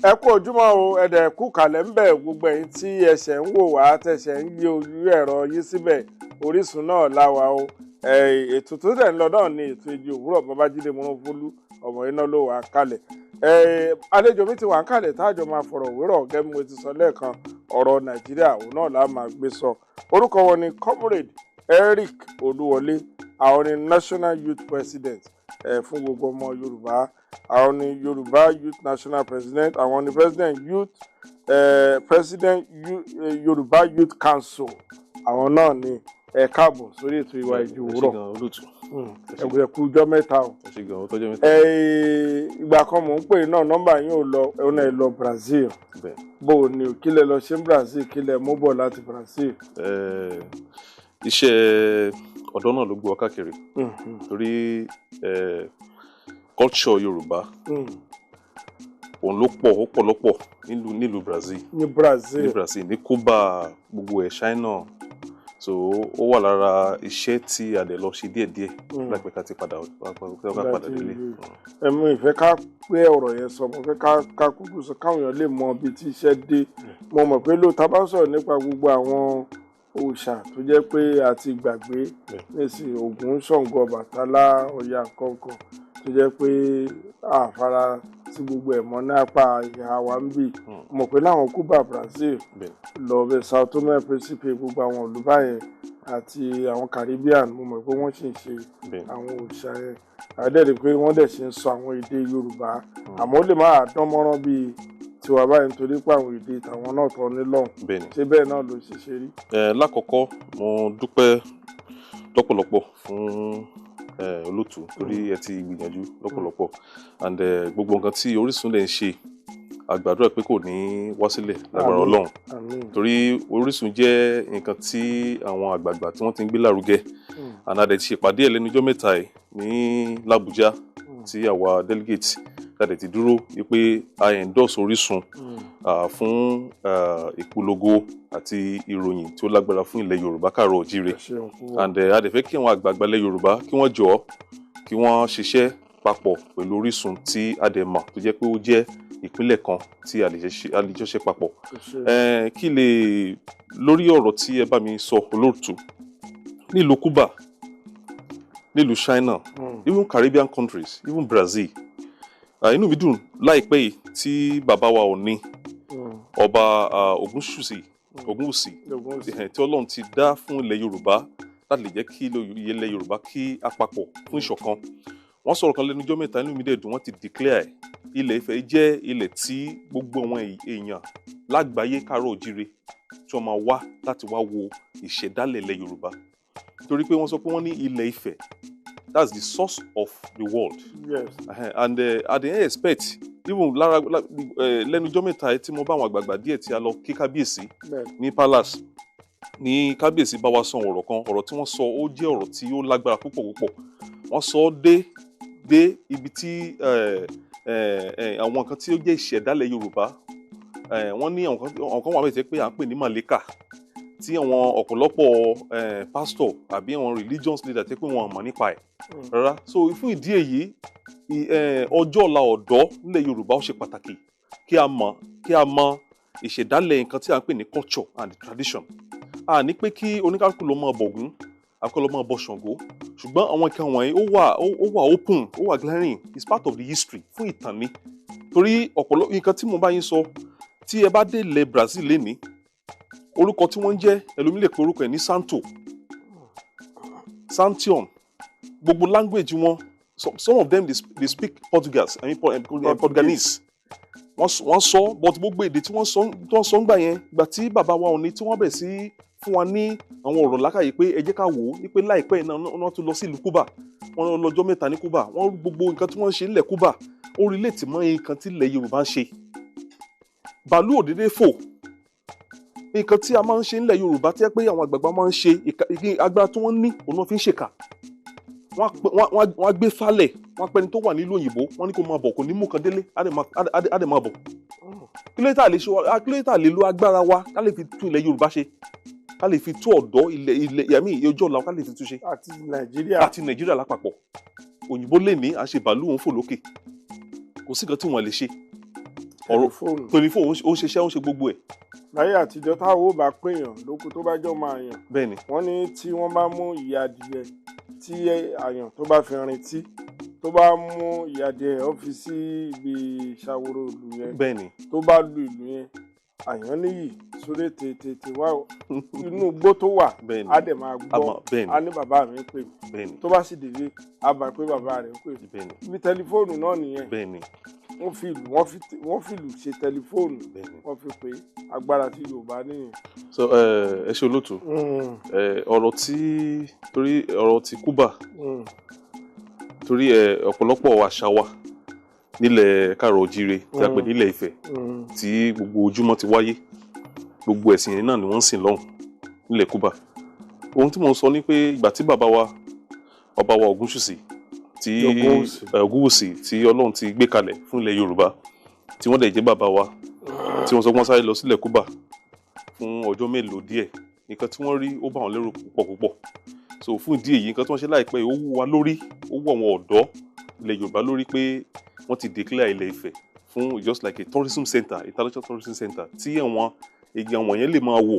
Ẹ kú ojúmọ́ o, ẹ̀dẹ̀ kú kàlẹ̀ ń bẹ̀ gbogbo ẹ̀yin tí ẹsẹ̀ ń wò wá tẹ̀sẹ̀ ń yí ojú ẹ̀rọ yín síbẹ̀ Orísun náà láwa o. Ètò tó dẹ̀ ń lọ náà ni ètò Èjì Òwúrọ̀ Babájídé Mọ́rúnfólú ọmọ iná ló wà kalẹ̀. Àlejò mi ti wà kalẹ̀ táàjọ máa fọ̀rọ̀ wérọ̀ gẹ́gẹ́ bí mo ti sọ lẹ́ẹ̀kan ọ̀rọ̀ Nàìjíríà òun náà la máa gbé sọ. Orúkọ wọn ni Comrade Eric Olúwọlé, àwọn ni National Youth President fún gbogbo ọmọ Yorùbá. Àwọn ni Yorùbá Youth National President, àwọn ni President Yorùbá Youth Council. Àwọn náà ni ẹ káàbọ̀ sórí ètò ìwà Èjì Òwúrọ̀. Ẹgbẹ́ kú ọjọ́ mẹ́ta o. Ìgbà kan mò ń pè náà nọ́mbà yín ò lọ ẹ̀hún ẹ̀ lọ Brazil. Bó o ní kílẹ̀ lọ ṣe ń Brazil kílẹ̀ mú bọ̀ láti Brazil. Iṣẹ́ ọ̀dọ́ náà ló gbé wa káàkiri torí culture Yorùbá òun ló pọ̀ ó pọ̀lọpọ̀ nílùú Brazil. Ní Brazil ní Cuba gbogbo ẹ̀ China, so ó wà lára iṣẹ́ tí a dẹ̀ lọ ṣe díẹ̀díẹ̀ láìpẹ́ ká ti padà délé. Ẹ̀mú ìfẹ́ ká pé ọ̀rọ̀ yẹn sọ mo fẹ́ ká kúkú sọ káwọn èèyàn lè mọ ibi tí iṣẹ́ dé. Mo mọ̀ pé lóòótọ́ bá sọ̀rọ̀ nípa gbogbo àwọn òòṣà tó jẹ́ pé a ti gbàgbé nísìnyí Ògún, Ṣàngó, Ọbàtálá, Ọya kọ̀ọ̀kan tó jẹ́ pé àfara tí gbogbo ẹ̀ mọ́ ní apá ìhà wa ń bì. Mọ̀ pé láwọn Cuba, Brazil lọ bẹ Sao Tome Principe gbogbo àwọn olùbáyẹn àti àwọn Caribbean mo mọ̀ pé wọ́n sì ń ṣe àwọn òòṣà yẹn. Àdẹ́rì pé wọ́n dẹ̀ ṣe ń sọ àwọn èdè Yorùbá àmọ́ ó lè má dán mọ́rán bíi tiwa báyìí nítorí pé àwọn èdè tàwọn náà tọ́ ní lọ́hùn. Ṣé bẹ́ẹ̀ náà ló ṣe ṣe rí? Lákọ̀ọ́kọ́ mo dúpẹ́ lọ́pọ̀lọpọ̀ fún olóòtú torí ẹ ti gbìyànjú lọ́pọ̀lọpọ̀ and gbogbo nǹkan tí Orísun lè ń ṣe a gbàdúrà pé kò ní wá sílẹ̀ lágbára Ọlọ́run torí Orísun jẹ́ nǹkan tí àwọn àgbààgbà tí wọ́n ti ń gbé lárugẹ and a dẹ̀ ti ṣèpàdé ẹ̀ lẹ́nu ọjọ́ mẹ́ta yìí ní l'Abuja tí àwa delegate láti ti dúró wípé a endorse Orísun fún ìpolongo àti ìròyìn tí ó lágbára fún ilẹ̀ Yorùbá káàárọ̀ oòjíire and a dẹ̀ fẹ́ kí àwọn àgbààgbà ilẹ̀ Yorùbá kí wọ́n jọ̀ọ́ kí wọ́n ṣiṣẹ́ papọ̀ pẹ̀lú Orísun tí a dẹ̀ mọ̀ tó jẹ́ pé ó jẹ́ ìpínlẹ̀ kan tí a lè jọ ṣe papọ̀. Kí lè lórí ọ̀rọ̀ tí ẹ bá mi sọ olóòtú nílùú Cuba, nílùú China, even Caribbean countries, even Brazil. Inú mi dùn láìpẹ́ yìí tí bàbá wa Ọọ̀ni ọba Ògúnwùsì tí Ọlọ́run ti dá fún ilẹ̀ Yorùbá láti lè jẹ́ kí ilẹ̀ Yorùbá kí a papọ̀ fún ìṣọ̀kan. Wọ́n sọ̀rọ̀ kan lẹ́nu ọjọ́ mẹ́ta inú mi dẹ̀ dùn wọ́n ti declare ilẹ̀ Ifẹ̀ jẹ́ ilẹ̀ tí gbogbo àwọn èèyàn lágbàáyé káàárọ̀ oòjíire tí wọ́n máa wá láti wá wo ìṣẹ̀dálẹ̀ ilẹ̀ Yorùbá torí pé wọ́n sọ pé wọ́n ní ilẹ̀ Ifẹ̀, that's the source of the world. Yes. And I dey expect even lẹ́nu ọjọ́ mẹ́ta tí mo bá àwọn àgbààgbà díẹ̀ tí a lọ kí kábíyèsí ní palace ní kábíyèsí bá wa sọ ọ̀rọ̀ kan, ọ̀rọ̀ tí wọ́n sọ ó jẹ́ ọ̀rọ̀ tí ó lágbára púpọ̀. Wọ́n sọ dé ibi tí àwọn nǹkan tí ó jẹ́ ìṣẹ̀dálẹ̀ Yorùbá wọ́n ní àwọn kan wà bẹ́ẹ̀ pé à ń pè ní Màlẹ́kà tí àwọn ọ̀pọ̀lọpọ̀ pastor àbí àwọn religious leader tẹ́ pé wọ́n mọ̀ nípa ẹ̀ rárá. So fún ìdí èyí ọjọ́ ọ̀la ọ̀dọ́ nílẹ̀ Yorùbá ó ṣe pàtàkì kí a mọ ìṣẹ̀dálẹ̀ nǹkan tí a ń pè ní culture and tradition. A ní pé kí oníkálùkù lọ mọ bọ̀gún akọ́lọ́ mọ bọ Ṣàngó, ṣùgbọ́n àwọn nǹkan wọ̀nyí ó wà open, ó wà glaring, it's part of the history fún ìtàn ni. Torí ọ̀pọ̀lọpọ̀ nǹkan tí mo bá yín sọ tí ẹ bá dé ilẹ̀ Brazil lénìí orúkọ tí wọ́n ń jẹ́ ẹlòmí lè pe orúkọ ẹ̀ ní Santion, gbogbo language wọn some of them they speak Portuguese, Portuguese wọ́n sọ but gbogbo èdè tí wọ́n sọ ń gbà yẹn gbà tí bàbá wa Ọọ̀ni tí wọ́n bẹ̀ sí fún wa ní àwọn ọ̀rọ̀ lákàyè pé ẹ jẹ́ ká wò ó ní pé láìpẹ́ iná wọ́n tún lọ sí ìlú Cuba, wọ́n lọ́jọ́ mẹ́ta ní Cuba, wọ́n gbogbo nǹkan tí wọ́n ń ṣe nílẹ̀ Cuba ó relate mọ́ nǹkan tí ilẹ̀ Yorùbá ń ṣe. Bàálù òdédé fò, nǹkan tí a máa ń ṣe nílẹ̀ Yorùbá tí ẹ pé àwọn àgbààgbà máa ń ṣe agbára tí wọ́n ní òun náà fi ń ṣèkà. Wọ́n á gbé falẹ̀, wọ́n á pẹ́ni tó wà nílùú òyìnbó wọ́n ní kó máa bọ̀ kò ní mú kan délé á dẹ̀ máa bọ̀. Kí ló dé tá lè lo agbára wa ká lè fi tún ilẹ̀ Yorùbá ṣe, ká lè fi tún ọ̀dọ́ ilẹ̀ yàmí ọjọ́ ọ̀la ká lè fi tún ṣe. Àti Nàìjíríà lápapọ̀. Òyìnbó lè ní à ń ṣe bàálù òun fò lókè, kò sí nǹkan tí wọ́n lè ṣe. tẹlifóònù ó ṣiṣẹ́ ó ṣe gbogbo ẹ̀. láyé àtijọ́ táwọn ò bá péyàn lóko tó bá jọ máa yàn. bẹ́ẹ̀ni. wọ́n ní tí wọ́n bá mú ìyá adìyẹ tí àyàn tó bá fi rin tí tó bá mú ìyá adìyẹ ó fi sí ibi ìṣàwòrò ìlú yẹn. bẹ́ẹ̀ni. tó bá lu ìlú yẹn àyàn níyì sórí tètè wá inú igbó tó wà á dẹ̀ máa gbọ́ á ní bàbá mi pè mí tó bá sì délé á bá pé bàbá rẹ̀ pè mí ibi tẹlifóònù náà nìyẹn wọ́n fi ìlú ṣe tẹlifóònù wọ́n fi pé agbára tí Yorùbá nìyẹn. so ẹ ṣe olóòtú ọ̀rọ̀ ti Kúbà torí ọ̀pọ̀lọpọ̀ àṣà wa nílẹ̀ káàrọ̀ oòjíire tí a pè nílẹ̀ Ifẹ̀ tí gbogbo ojúmọ́ ti wáyé gbogbo ẹ̀sìn náà ni wọ́n ń sìn lọ́hùn nílẹ̀ Kúbà. ohun tí mò ń sọ ni pé ìgbà tí ọba wa Ògúnṣùsì Ògúnwùsì tí Ọlọ́run ti gbé kalẹ̀ fún ilẹ̀ Yorùbá tí wọ́n dẹ̀ jẹ́ bàbá wa tí wọ́n sọ pé wọ́n sáré lọ sílẹ̀ Kúbà fún ọjọ́ mélòó díẹ̀ nǹkan tí wọ́n rí ó bà wọ́n lẹ́rù púpọ̀ so fún ìdí èyí nǹkan tí wọ́n ṣe láìpẹ́ yìí ó wú wa lórí ó wú àwọn ọ̀dọ́ ilẹ̀ Yorùbá lórí pé wọ́n ti declare ilẹ̀ Ifẹ̀ fún just like a tourism center international tourism center tí àwọn èèyàn wọ̀nyẹn lè máa wò